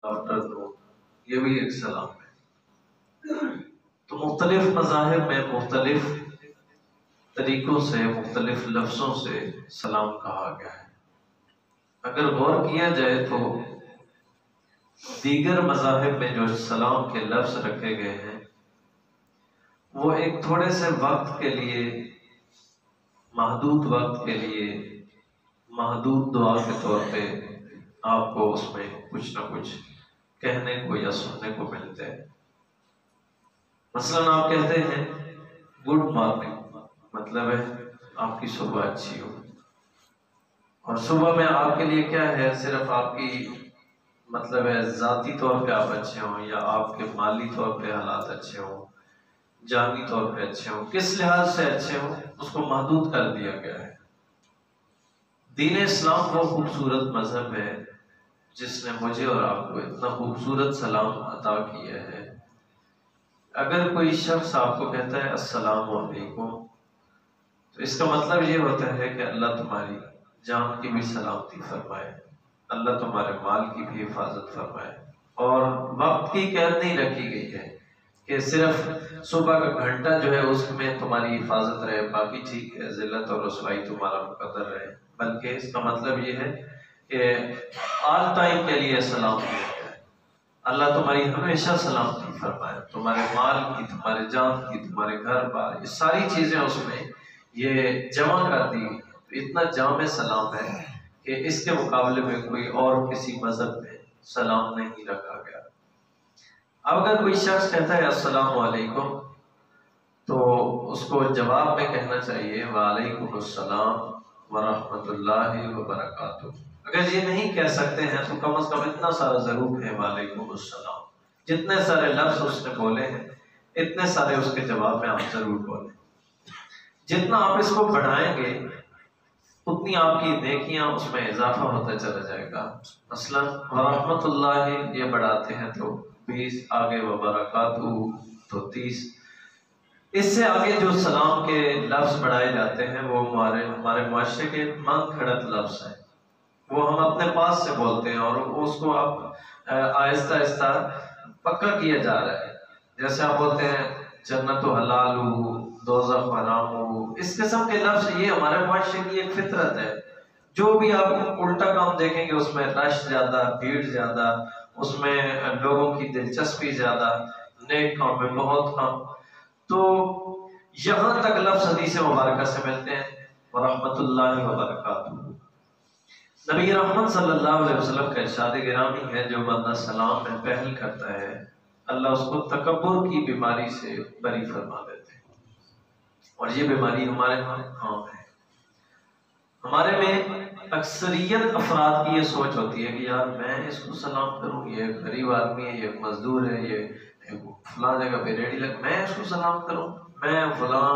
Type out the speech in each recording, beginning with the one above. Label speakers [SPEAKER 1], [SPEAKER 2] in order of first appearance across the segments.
[SPEAKER 1] After دو، یہ بھی ایک سلام ہے۔ تو مختلف مذاہب میں مختلف طریقوں سے، مختلف لفظوں سے سلام کہا گیا ہے۔ اگر غور کیا جائے تو دیگر مذاہب میں جو سلام کے لفظ رکھے گئے ہیں وہ ایک تھوڑے سے وقت کے لیے، محدود وقت کے لیے، محدود دعا کے طور پہ آپ کو اس میں کچھ نہ کچھ کہنے کو یا سننے کو ملتے ہیں۔ مثلاً آپ کہتے ہیں گڈ مارننگ، مطلب ہے آپ کی صبح اچھی ہو، اور صبح میں آپ کے لیے کیا ہے، صرف آپ کی مطلب ہے ذاتی طور پہ آپ اچھے ہوں، یا آپ کے مالی طور پہ حالات اچھے ہوں، جانی طور پہ اچھے ہوں، کس لحاظ سے اچھے ہوں، اس کو محدود کر دیا گیا ہے۔ دین اسلام وہ خوبصورت مذہب ہے جس نے مجھے اور آپ کو اتنا خوبصورت سلام عطا کیا ہے۔ اگر کوئی شخص آپ کو کہتا ہے السلام علیکم، تو اس کا مطلب یہ ہوتا ہے کہ اللہ تمہاری جان کی بھی سلامتی فرمائے، اللہ تمہارے مال کی بھی حفاظت فرمائے، اور وقت کی قید نہیں رکھی گئی ہے کہ صرف صبح کا گھنٹہ جو ہے اس میں تمہاری حفاظت رہے، باقی ٹھیک ہے ذلت اور رسوائی تمہارا مقدر رہے، بلکہ اس کا مطلب یہ ہے کہ آل ٹائم کے لیے سلام دیا گیا ہے۔ اللہ تمہاری ہمیشہ سلامتی فرمائے، تمہارے مال کی، تمہارے جان کی، تمہارے گھر بار، یہ ساری چیزیں اس میں یہ جمع کر دی گئی۔ اتنا جامع سلام ہے کہ اس کے مقابلے میں کوئی اور کسی مذہب میں سلام نہیں رکھا گیا۔ اب اگر کوئی شخص کہتا ہے السلام علیکم، تو اس کو جواب میں کہنا چاہیے وعلیکم السلام ورحمۃ اللہ وبرکاتہ۔ اگر یہ نہیں کہہ سکتے ہیں تو کم از کم اتنا سارا ضرور ہے وعلیکم السلام، جتنے سارے لفظ اس نے بولے ہیں اتنے سارے اس کے جواب میں آپ ضرور بولیں۔ جتنا آپ اس کو بڑھائیں گے اتنی آپ کی نیکیاں اس میں اضافہ ہوتا چلا جائے گا۔ مثلا ورحمۃ اللہ یہ بڑھاتے ہیں تو 20، آگے وبرکاتہ تو 30۔ اس سے آگے جو سلام کے لفظ بڑھائے جاتے ہیں وہ ہمارے معاشرے کے من گھڑت لفظ ہیں، وہ ہم اپنے پاس سے بولتے ہیں، اور اس کو اب آہستہ آہستہ پکا کیا جا رہا ہے۔ جیسے آپ بولتے ہیں جنت و حلال ہو، دوزخ حرام ہو، اس قسم کے لفظ یہ ہمارے معاشرے کی ایک فطرت ہے۔ جو بھی آپ الٹا کام دیکھیں گے اس میں رش زیادہ، بھیڑ زیادہ، اس میں لوگوں کی دلچسپی زیادہ، نیک کام میں بہت کم۔ تو یہاں تک لفظ حدیث مبارکہ سے ملتے ہیں ورحمۃ اللہ وبرکاتہ۔ نبی رحمت صلی اللہ علیہ وسلم کا ارشاد گرامی ہے جو بندہ سلام میں پہل کرتا ہے اللہ اس کو تکبر کی بیماری سے بری فرما دیتے ہیں، اور یہ بیماری ہمارے ہاں عام ہے۔ ہمارے میں اکثریت افراد کی یہ سوچ ہوتی ہے کہ یار میں اس کو سلام کروں، یہ غریب آدمی ہے، یہ مزدور ہے، یہ فلاں جگہ پہ ریڈی لگ، میں اس کو سلام کروں، میں فلاں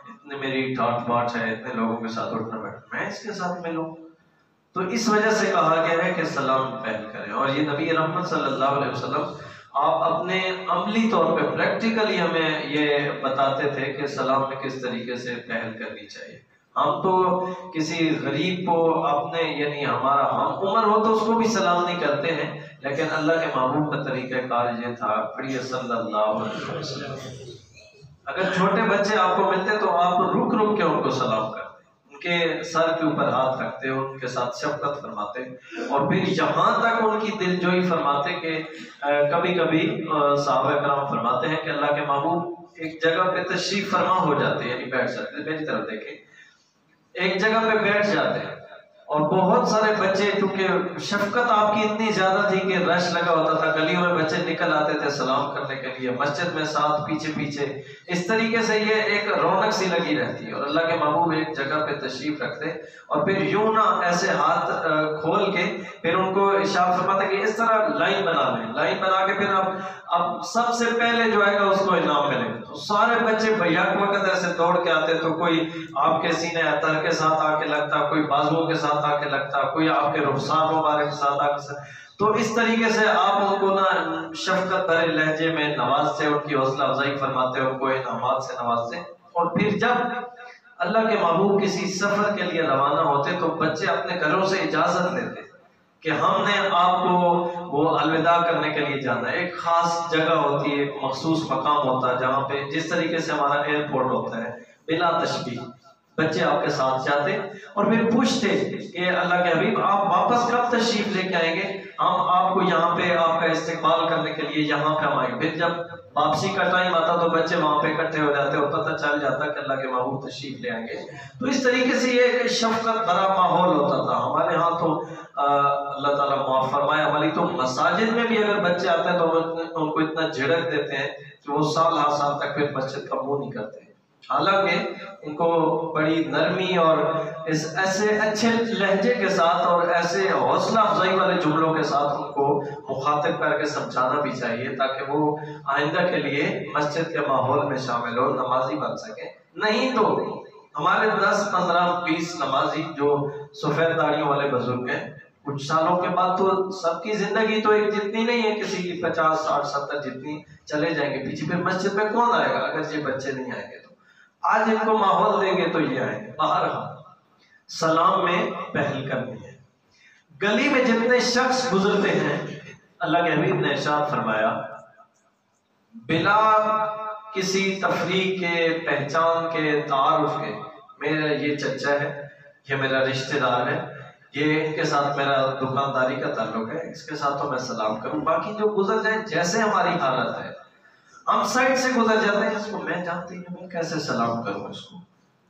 [SPEAKER 1] اتنے میری ٹاٹ باٹ ہے، اتنے لوگوں کے ساتھ اٹھنا بیٹھنا، میں اس کے ساتھ ملوں۔ تو اس وجہ سے کہا گیا ہے کہ سلام پہل کریں، اور یہ نبی رحمت صلی اللہ علیہ وسلم آپ اپنے عملی طور پہ پریکٹیکلی ہمیں یہ بتاتے تھے کہ سلام میں کس طریقے سے پہل کرنی چاہیے۔ ہم تو کسی غریب کو اپنے یعنی ہمارا ہم عمر ہو تو اس کو بھی سلام نہیں کرتے ہیں، لیکن اللہ کے محبوب کا طریقہ کار یہ تھا، پڑھیے صلی اللہ علیہ وسلم۔ اگر چھوٹے بچے آپ کو ملتے تو آپ رک رک کے ان کو سلام کرتے، ان کے سر کے اوپر ہاتھ رکھتے، ان کے ساتھ شفقت فرماتے، اور پھر یہاں تک ان کی دل جوئی فرماتے کہ کبھی کبھی صحابہ کرام فرماتے ہیں کہ اللہ کے محبوب ایک جگہ پہ تشریف فرما ہو جاتے، یعنی بیٹھ جاتے، میری طرف دیکھیں، ایک جگہ پہ بیٹھ جاتے ہیں، اور بہت سارے بچے، کیونکہ شفقت آپ کی اتنی زیادہ تھی کہ رش لگا ہوتا تھا، گلیوں میں بچے نکل آتے تھے سلام کرنے کے لیے، مسجد میں ساتھ پیچھے پیچھے، اس طریقے سے یہ ایک رونق سی لگی رہتی ہے، اور اللہ کے محبوب ایک جگہ پہ تشریف رکھتے، اور پھر یوں نہ ایسے ہاتھ کھول کے پھر ان کو ارشاد فرماتا کہ اس طرح لائن بنا لیں، لائن بنا کے پھر اب سب سے پہلے جو آئے گا اس کو انعام ملے گا۔ تو سارے بچے بیک وقت ایسے دوڑ کے آتے، تو کوئی آپ کے سینے اتر کے ساتھ آ کے لگتا، کوئی بازوؤں کے ساتھ آ کے لگتا، کوئی آپ کے رخسار مبارک کے ساتھ آ کے، تو اس طریقے سے آپ ان کو نا شفقت بھرے لہجے میں نوازتے، ان کی حوصلہ افزائی فرماتے، ان کو انعامات سے نوازتے، اور پھر جب اللہ کے محبوب کسی سفر کے لیے روانہ ہوتے تو بچے اپنے گھروں سے اجازت لیتے کہ ہم نے آپ کو وہ الوداع کرنے کے لیے جانا ہے. ایک خاص جگہ ہوتی ہے، ایک مخصوص مقام ہوتا ہے جہاں پہ جس طریقے سے ہمارا ایئرپورٹ ہوتا ہے بلا تشبیہ بچے آپ کے ساتھ جاتے اور پھر پوچھتے کہ اللہ کے حبیب آپ واپس کب تشریف لے کے آئیں گے؟ ہم آپ کو یہاں پہ آپ کا استقبال کرنے کے لیے یہاں پہ ہم آئیں گے. پھر جب واپسی کا ٹائم آتا تو بچے وہاں پہ اکٹھے ہو جاتے اور پتہ چل جاتا کہ اللہ کے محبوب تشریف لے آئیں گے. تو اس طریقے سے یہ ایک شفقت بھرا ماحول ہوتا تھا. ہمارے ہاں تو اللہ تعالیٰ معاف فرمائے، ہماری تو مساجد میں بھی اگر بچے آتے ہیں تو ان کو اتنا جھڑک دیتے ہیں کہ وہ سال ہر سال تک پھر مسجد کا منہ نہیں کرتے. حالانکہ ان کو بڑی نرمی اور اس ایسے اچھے لہجے کے ساتھ اور ایسے حوصلہ افزائی والے جملوں کے ساتھ ان کو مخاطب کر کے سمجھانا بھی چاہیے تاکہ وہ آئندہ کے لیے مسجد کے ماحول میں شامل ہو، نمازی بن سکیں. نہیں تو ہمارے 10 15 20 نمازی جو سفید داڑھیوں والے بزرگ ہیں، کچھ سالوں کے بعد تو سب کی زندگی تو ایک جتنی نہیں ہے، کسی کی 50 60 70 جتنی چلے جائیں گے پیچھے. پھر مسجد میں کون آئے گا اگر یہ بچے نہیں آئیں گے؟ تو آج ان کو ماحول دیں گے تو یہ آئیں گے. بہرحال سلام میں پہل کرنی ہے. گلی میں جتنے شخص گزرتے ہیں، اللہ کے حبیب نے ارشاد فرمایا بلا کسی تفریق کے، پہچان کے، تعارف کے، میرا یہ چچا ہے، یہ میرا رشتہ دار ہے، یہ ان کے ساتھ میرا دکانداری کا تعلق ہے، اس کے ساتھ تو میں سلام کروں. باقی جو گزر جائیں جیسے ہماری حالت ہے، ہم سائڈ سے گزر جاتے ہیں، اس کو میں جانتی ہوں میں کیسے سلام کروں اس کو.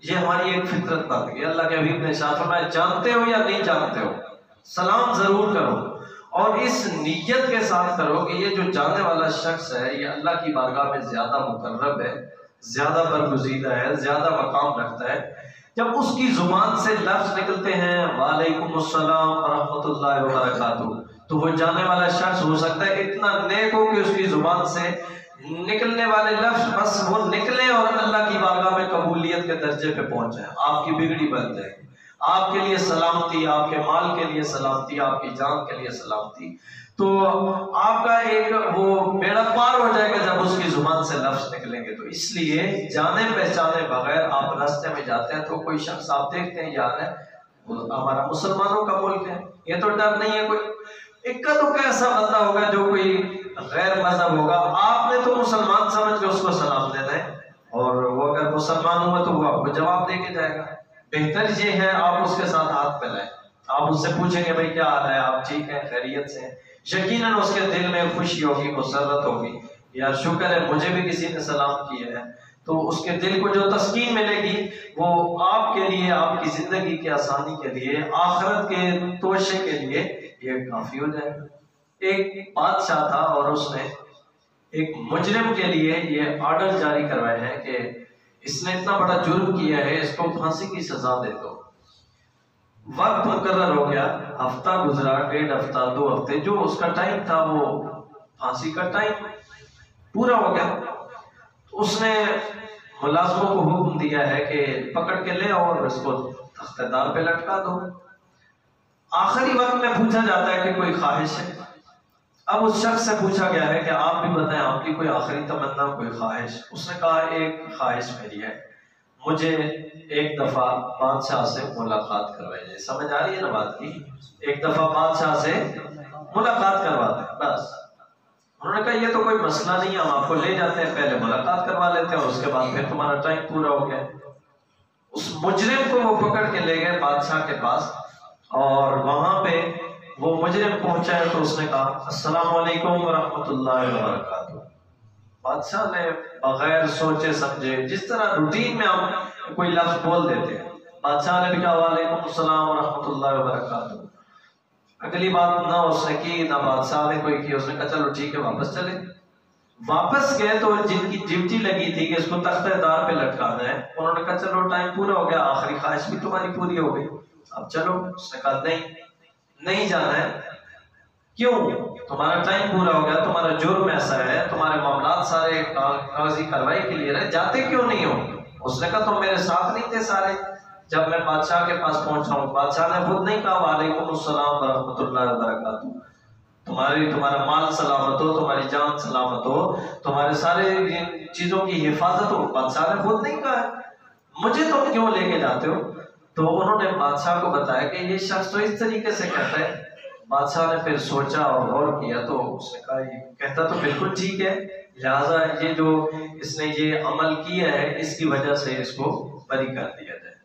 [SPEAKER 1] یہ ہماری ایک فطرت بن گئی. اللہ کے حبیب نے ارشاد فرمایا جانتے ہو یا نہیں جانتے ہو سلام ضرور کرو، اور اس نیت کے ساتھ کرو کہ یہ جو جانے والا شخص ہے یہ اللہ کی بارگاہ میں زیادہ مقرب ہے، زیادہ برگزیدہ ہے، زیادہ مقام رکھتا ہے. جب اس کی زبان سے لفظ نکلتے ہیں وعلیکم السلام ورحمۃ اللہ وبرکاتہ، تو وہ جانے والا شخص ہو سکتا ہے اتنا نیک ہو کہ اس کی زبان سے نکلنے والے لفظ بس وہ نکلے اور اللہ کی بارگاہ میں قبولیت کے درجے پہ پہنچ جائے، آپ کی بگڑی بن جائے گی. آپ کے لیے سلامتی، آپ کے مال کے لیے سلامتی، آپ کی جان کے لیے سلامتی. تو آپ کا ایک وہ بیڑا پار ہو جائے گا جب اس کی زبان سے لفظ نکلیں گے. تو اس لیے جانے پہچانے بغیر آپ راستے میں جاتے ہیں تو کوئی شخص آپ دیکھتے ہیں یار ہے ہمارا مسلمانوں کا ملک ہے، یہ تو ڈر نہیں ہے، کوئی اکا دکا ایسا بندہ ہوگا جو کوئی غیر مذہب ہوگا، آپ نے تو مسلمان سمجھ کے اس کو سلام دینا ہے، اور وہ اگر مسلمان ہوا تو وہ آپ کو جواب دے کے جائے گا. بہتر یہ ہے آپ اس کے ساتھ ہاتھ پھیلائیں، آپ اس سے پوچھیں گے بھائی کیا حال ہے، آپ ٹھیک ہیں، خیریت سے ہیں. یقیناً اس کے دل میں خوشی ہوگی، مسرت ہوگی، یار شکر ہے مجھے بھی کسی نے سلام کیا ہے. تو اس کے دل کو جو تسکین ملے گی وہ آپ کے لیے، آپ کی زندگی کی آسانی کے لیے، آخرت کے توشے کے لیے یہ کافی ہو جائے گا. ایک بادشاہ تھا اور اس نے ایک مجرم کے لیے یہ آرڈر جاری کروائے ہیں کہ اس نے اتنا بڑا جرم کیا ہے، اس کو پھانسی کی سزا دے دو. وقت مقرر ہو گیا، ہفتہ گزرا، 1.5 ہفتہ، 2 ہفتے، جو اس کا ٹائم تھا وہ پھانسی کا ٹائم پورا ہو گیا. اس نے ملازموں کو حکم دیا ہے کہ پکڑ کے لے اور اس کو تختہ دار پہ لٹکا دو. آخری وقت میں پوچھا جاتا ہے کہ کوئی خواہش ہے. اب اس شخص سے پوچھا گیا ہے کہ آپ بھی بتائیں آپ کی کوئی آخری تمنا، کوئی خواہش. اس نے کہا ایک خواہش میری ہے، مجھے ایک دفعہ بادشاہ سے ملاقات کروائیے. سمجھ آ رہی ہے نا بات کی؟ ایک دفعہ بادشاہ سے ملاقات کروا دیں بس. انہوں نے کہا یہ تو کوئی مسئلہ نہیں ہے، ہم آپ کو لے جاتے ہیں، پہلے ملاقات کروا لیتے ہیں اور اس کے بعد پھر تمہارا ٹائم پورا ہو گیا. اس مجرم کو وہ پکڑ کے لے گئے بادشاہ کے پاس، اور وہاں پہ وہ مجرم پہنچا ہے تو اس نے کہا السلام علیکم ورحمۃ اللہ وبرکاتہ. بادشاہ نے بغیر سوچے سمجھے، جس طرح روٹین میں ہم کوئی لفظ بول دیتے ہیں، بادشاہ نے بھی کہا وعلیکم السلام ورحمۃ اللہ وبرکاتہ. اگلی بات نہ اس نے کی نہ بادشاہ نے کوئی کی. اس نے کہا چلو ٹھیک ہے واپس چلے. واپس گئے تو جن کی ڈیوٹی لگی تھی کہ اس کو تختہ دار پہ لٹکانا ہے، انہوں نے کہا چلو ٹائم پورا ہو گیا، آخری خواہش بھی تمہاری پوری ہو گئی، اب چلو. اس نے کہا نہیں جانا ہے. کیوں؟ تمہارا ٹائم پورا ہو گیا، تمہارا جرم ایسا ہے، تمہارے معاملات سارے کاغذی کارروائی کے لیے رہے، جاتے کیوں نہیں ہو؟ اس نے کہا تم میرے ساتھ نہیں تھے سارے جب میں بادشاہ کے پاس پہنچا ہوں. بادشاہ نے خود نہیں کہا وعلیکم السلام ورحمۃ اللہ وبرکاتہ، تمہارا مال سلامت ہو، تمہاری جان سلامت ہو، تمہارے سارے چیزوں کی حفاظت ہو. بادشاہ نے خود نہیں کہا مجھے تم کیوں لے کے جاتے ہو؟ تو انہوں نے بادشاہ کو بتایا کہ یہ شخص تو اس طریقے سے کہتا ہے بادشاہ نے پھر سوچا اور غور کیا تو اس نے کہا یہ کہتا تو بالکل ٹھیک ہے، لہٰذا یہ جو اس نے یہ عمل کیا ہے اس کی وجہ سے اس کو بری کر دیا جائے۔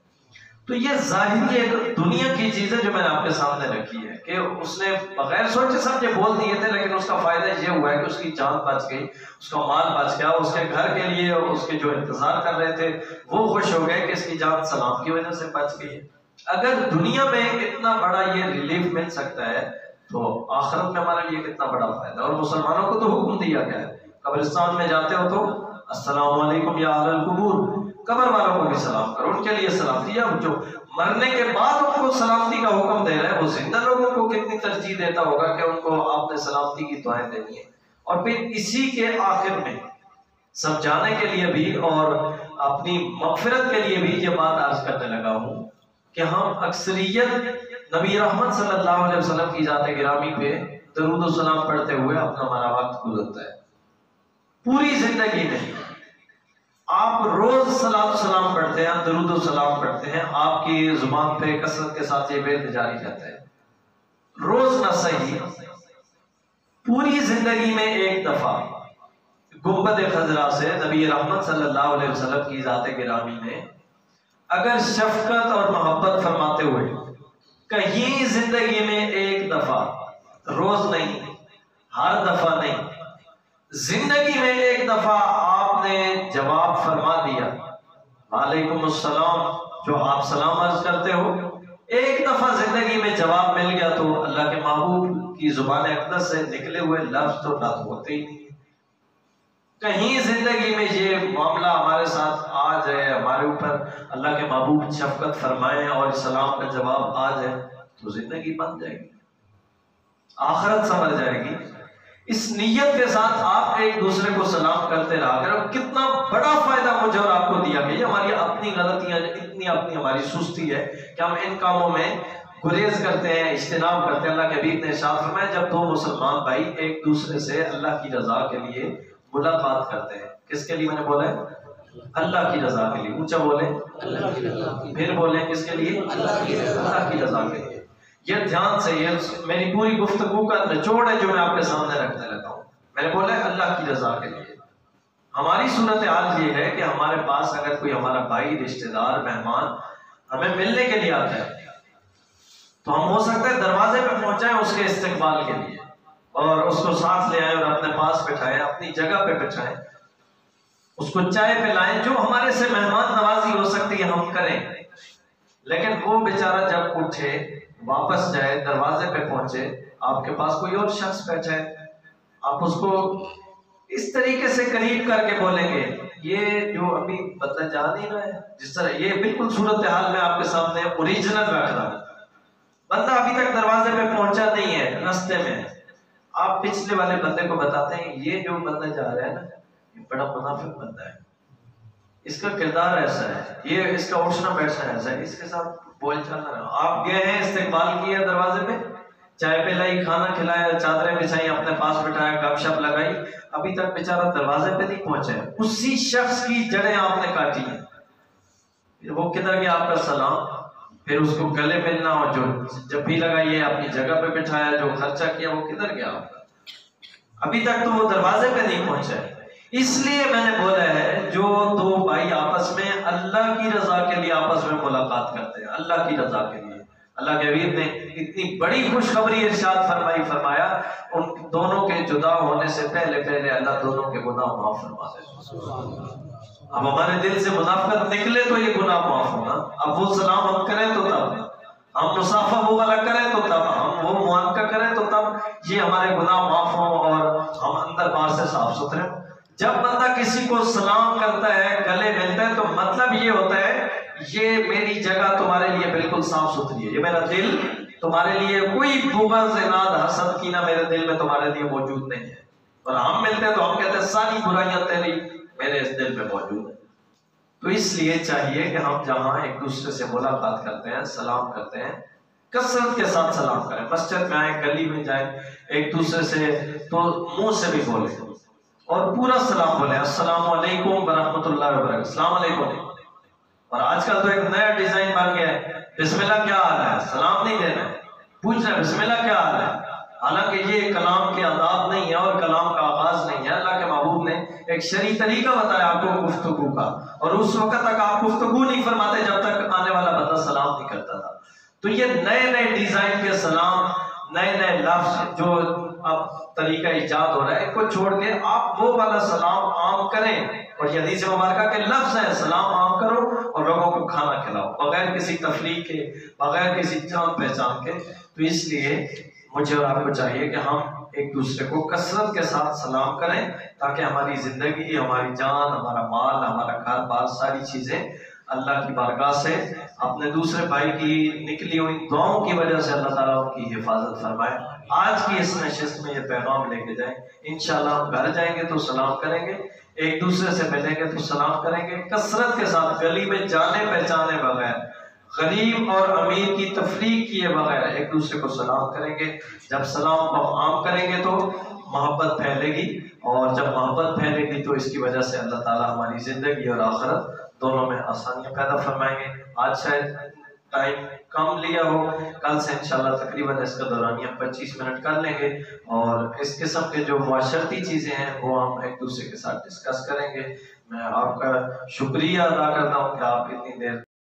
[SPEAKER 1] تو یہ ظاہری ایک دنیا کی چیز ہے جو میں نے آپ کے سامنے رکھی ہے کہ اس نے بغیر سوچے سمجھے بول دیے تھے، لیکن اس کا فائدہ یہ ہوا ہے کہ اس کی جان بچ گئی، اس کا مال بچ گیا، اس کے گھر کے لیے اس کے جو انتظار کر رہے تھے وہ خوش ہو گئے کہ اس کی جان سلام کی وجہ سے بچ گئی ہے۔ اگر دنیا میں اتنا بڑا یہ ریلیف مل سکتا ہے تو آخرت میں ہمارے لیے کتنا بڑا فائدہ۔ اور مسلمانوں کو تو حکم دیا گیا ہے، قبرستان میں جاتے ہو تو السلام علیکم یا اہل القبور، قبر والوں کو بھی سلام کرو، ان کے لیے سلام دیا۔ جو مرنے کے بعد ان کو سلامتی کا حکم دے رہا ہے وہ زندہ لوگوں کو کتنی ترجیح دیتا ہوگا کہ ان کو آپ نے سلامتی کی دعائیں دینی ہے۔ اور پھر اسی کے آخر میں سمجھانے کے لیے بھی اور اپنی مغفرت کے لیے بھی یہ بات عرض کرنے لگا ہوں کہ ہم اکثریت نبی رحمت صلی اللہ علیہ وسلم کی ذات گرامی پہ درود و سلام پڑھتے ہوئے اپنا ہمارا وقت گزرتا ہے۔ پوری زندگی میں آپ روز سلام پڑھتے ہیں، درود و سلام پڑھتے ہیں، آپ کی زبان پہ کثرت کے ساتھ یہ بیت جاری رہتا ہے، روز نہ صحیح پوری زندگی میں ایک دفعہ گنبد خضرا سے نبی رحمت صلی اللہ علیہ وسلم کی ذات گرامی نے اگر شفقت اور محبت فرماتے ہوئے کہیں زندگی میں ایک دفعہ، روز نہیں، ہر دفعہ نہیں، زندگی میں ایک دفعہ آپ نے جواب فرما دیا وعلیکم السلام، جو آپ سلام عرض کرتے ہو، ایک دفعہ زندگی میں جواب مل گیا تو اللہ کے محبوب کی زبان اقدس سے نکلے ہوئے لفظ تو رد ہوتے ہی نہیں۔ کہیں زندگی میں یہ معاملہ ہمارے ساتھ آ جائے، ہمارے اوپر اللہ کے محبوب شفقت فرمائیں اور سلام کا جواب آ جائے تو زندگی بن جائے گی، آخرت سنور جائے گی۔ اس نیت کے ساتھ آپ ایک دوسرے کو سلام کرتے رہا کرو، کتنا بڑا فائدہ مجھے اور آپ کو دیا گیا۔ یہ ہماری اپنی غلطیاں، اتنی اپنی ہماری سستی ہے کہ ہم ان کاموں میں گریز کرتے ہیں، اجتناب کرتے ہیں۔ اللہ کے حبیب نے ارشاد فرمایا جب دو مسلمان بھائی ایک دوسرے سے اللہ کی رضا کے لیے ملاقات کرتے ہیں، کس کے لیے میں نے بولا ہے؟ اللہ کی رضا کے لیے، اونچا بولیں، پھر بولیں کس کے لیے؟ اللہ کی رضا کے لیے۔ یہ دھیان سے، یہ میری پوری گفتگو کا نچوڑ ہے جو میں آپ کے سامنے رکھنے لگا ہوں۔ میں نے بولا ہے اللہ کی رضا کے لیے۔ ہماری صورتحال یہ ہے کہ ہمارے پاس اگر کوئی ہمارا بھائی، رشتہ دار، مہمان ہمیں ملنے کے لیے آتا ہے تو ہم ہو سکتا ہے دروازے پہ پہنچائیں اس کے استقبال کے لیے اور اس کو ساتھ لے آئیں اور اپنے پاس بٹھائیں، اپنی جگہ پہ بٹھائیں، اس کو چائے پلائیں، جو ہمارے سے مہمان نوازی ہو سکتی ہے ہم کریں۔ لیکن وہ بیچارہ جب اٹھے، واپس جائے، دروازے پہ پہنچے، آپ کے پاس کوئی اور شخص بیٹھا ہے، آپ اس کو اس طریقے سے قریب کر کے بولیں گے یہ جو ابھی بندہ جا نہیں رہا ہے، جس طرح یہ بالکل صورتحال میں آپ کے سامنے اوریجنل رکھ رہا ہے۔ بندہ ابھی تک دروازے پہ پہنچا نہیں ہے، راستے میں آپ پچھلے والے بندے کو بتاتے ہیں یہ جو بندہ جا رہا ہے نا یہ بڑا منافق بندہ ہے، اس کا کردار ایسا ہے، یہ اس کا اٹھنا بیٹھنا ایسا ہے، اس کے ساتھ بول چلنا رہا۔ آپ گئے ہیں، استقبال کیا دروازے پہ، چائے پلائی، کھانا کھلایا، چادریں بچھائی، اپنے پاس بٹھایا، گپ شپ لگائی، ابھی تک بیچارہ دروازے پہ نہیں پہنچے، اسی شخص کی جڑیں آپ نے کاٹی ہیں۔ وہ کدھر گیا آپ کا سلام، پھر اس کو گلے ملنا، اور جو جب بھی لگائیے اپنی جگہ پہ بٹھایا، جو خرچہ کیا وہ کدھر گیا آپ کا، ابھی تک تو وہ دروازے پہ نہیں پہنچا ہے۔ اس لیے میں نے بولا ہے جو دو بھائی آپس میں اللہ کی رضا کے لیے آپس میں ملاقات کرتے ہیں، اللہ کی رضا کے لیے، اللہ کے حبیب نے اتنی بڑی خوشخبری ارشاد فرمایا ان دونوں کے جدا ہونے سے پہلے اللہ دونوں کے گناہ معاف فرما دے۔ اب ہمارے دل سے منافقت نکلے تو یہ گناہ معاف ہوگا، اب وہ سلام ہم کریں تو تب، ہم مصافحہ وہ والا کریں تو تب، ہم وہ معانقہ کریں تو تب یہ ہمارے گناہ معاف ہوں اور ہم اندر باہر سے صاف ستھرے ہوں۔ جب بندہ کسی کو سلام کرتا ہے، گلے ملتا ہے، تو مطلب یہ ہوتا ہے یہ میری جگہ تمہارے لیے بالکل صاف ستھری ہے، یہ میرا دل تمہارے لیے کوئی بغض، عناد، حسد، کینہ میرے دل میں تمہارے لیے موجود نہیں ہے۔ اور ہم ملتے ہیں تو ہم کہتے ہیں ساری برائیاں تیری میرے اس دل میں موجود ہیں۔ تو اس لیے چاہیے کہ ہم جہاں ایک دوسرے سے ملاقات کرتے ہیں، سلام کرتے ہیں، کثرت کے ساتھ سلام کریں۔ مسجد میں آئیں، گلی میں جائیں، ایک دوسرے سے تو منہ سے بھی بولیں اور پورا سلام بولیں، السلام علیکم ورحمۃ اللہ وبرکاتہ، السلام علیکم۔ اور آج کل تو ایک نیا ڈیزائن بن گیا ہے، بسم اللہ کیا حال ہے، سلام نہیں دینا ہے، پوچھ رہے بسم اللہ کیا حال ہے، حالانکہ یہ کلام کے آداب نہیں ہے اور کلام کا آغاز نہیں ہے۔ اللہ کے محبوب نے ایک شرعی طریقہ بتایا آپ کو گفتگو کا، اور اس وقت تک آپ گفتگو نہیں فرماتے جب تک آنے والا بندہ سلام نہیں کرتا تھا۔ تو یہ نئے نئے ڈیزائن کے سلام، نئے نئے لفظ جو اب طریقہ ایجاد ہو رہا ہے، اس کو چھوڑ کے آپ وہ والا سلام عام کریں، اور یہ حدیث مبارکہ کے لفظ ہیں، سلام عام کرو اور لوگوں کو کھانا کھلاؤ بغیر کسی تفریق کے، بغیر کسی جان پہچان کے۔ تو اس لیے مجھے اور آپ کو چاہیے کہ ہم ایک دوسرے کو کثرت کے ساتھ سلام کریں، تاکہ ہماری زندگی، ہماری جان، ہمارا مال، ہمارا گھر بار، ساری چیزیں اللہ کی بارگاہ سے اپنے دوسرے بھائی کی نکلی ہوئی دعاؤں کی وجہ سے اللہ تعالیٰ ان کی حفاظت فرمائے۔ آج کی اس نشست میں یہ پیغام لے کے جائیں، انشاءاللہ ہم گھر جائیں گے تو سلام کریں گے، ایک دوسرے سے ملیں گے تو سلام کریں گے، کثرت کے ساتھ، گلی میں جانے پہچانے بغیر، غریب اور امیر کی تفریق کیے بغیر ایک دوسرے کو سلام کریں گے۔ جب سلام کو عام کریں گے تو محبت پھیلے گی، اور جب محبت پھیلے گی تو اس کی وجہ سے اللہ تعالیٰ ہماری زندگی اور آخرت دونوں میں آسانیاں پیدا فرمائیں گے۔ آج شاید ٹائم کم لیا ہو، کل سے انشاءاللہ تقریباً اس کا دورانیہ 25 منٹ کر لیں گے، اور اس قسم کے جو معاشرتی چیزیں ہیں وہ ہم ایک دوسرے کے ساتھ ڈسکس کریں گے۔ میں آپ کا شکریہ ادا کرتا ہوں کہ آپ اتنی دیر